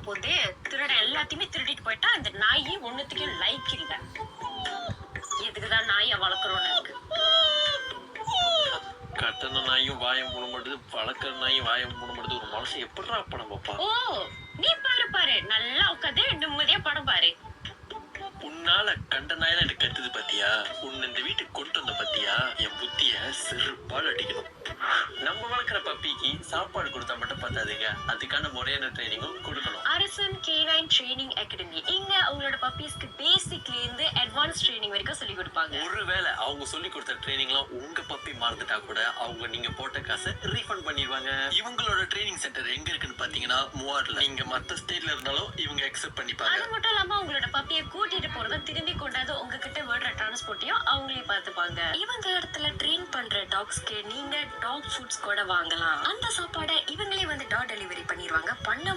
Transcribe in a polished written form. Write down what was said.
போது திருட எல்லாத்தையுமே திருடிட்டு போயிட்டா இந்த நாய் ஒண்ணுத்துக்கும் லைக் இல்ல. எதுக்குதான் நாயை வளர்க்குறோன்னு இருக்கு. கட்டண நாயும் வாயம் மூடமாட்டுது, வளர்க்குற நாயும் வாயம் மூடமாட்டுது. ஒரு மனுஷன் எப்படிடா படம் பாப்பா? ஓ நீ பாரு நல்லா உட்காந்து நிம்மதியா படம் பாரு. உன்னால கண்ட நாயெல்லாம் எனக்கு கத்துது பாத்தியா? உன்னை இந்த வீட்டுக்கு கொண்டு வந்த பாத்தியா? என் புத்திய செருப்பால் அடிக்கணும். நம்ம வளர்க்குற பப்பிக்கு சாப்பாடு கொடுத்தா மட்டும் பார்த்தாதுங்க, அதுக்கான முறையான ட்ரைனிங்கும் கொடுக்கணும். அரசன் கேனைன் ட்ரைனிங் அகாடமி. இங்க அவங்களோட பப்பீஸ்க்கு பேசிக்ல இருந்து அட்வான்ஸ் ட்ரைனிங் வரைக்கும் சொல்லி கொடுப்பாங்க. ஒருவேளை அவங்க சொல்லி கொடுத்த ட்ரைனிங்லாம் உங்க பப்பி மறந்துட்டா கூட அவங்க நீங்க போட்ட காசை ரீஃபண்ட் பண்ணிடுவாங்க. இவங்களோட ட்ரைனிங் சென்டர் எங்க இருக்குன்னு பாத்தீங்கன்னா மூவார்ல. நீங்க மத்த ஸ்டேட்ல இருந்தாலும் இவங்க அக்செப்ட் பண்ணிப்பாங்க. அது மட்டும் இல்லாம உங்களோட பப்பியை கூட்டிட்டு போறதும் திரும்பி கொண்டாது உங்ககிட்ட விடுற டிரான்ஸ்போர்ட்டையும் அவங்களே பார்த்துப்பாங்க. இவங்க இடத்துல ட்ரெயின் பண்ற டாக்ஸ்க்கு நீங்க டாக் ஃபுட்ஸ் கூட வாங்கலாம். அந்த சாப்பாடை இவங்களே வந்து டாக் டெலிவரி பண்ணிடுவாங்க. பண்ண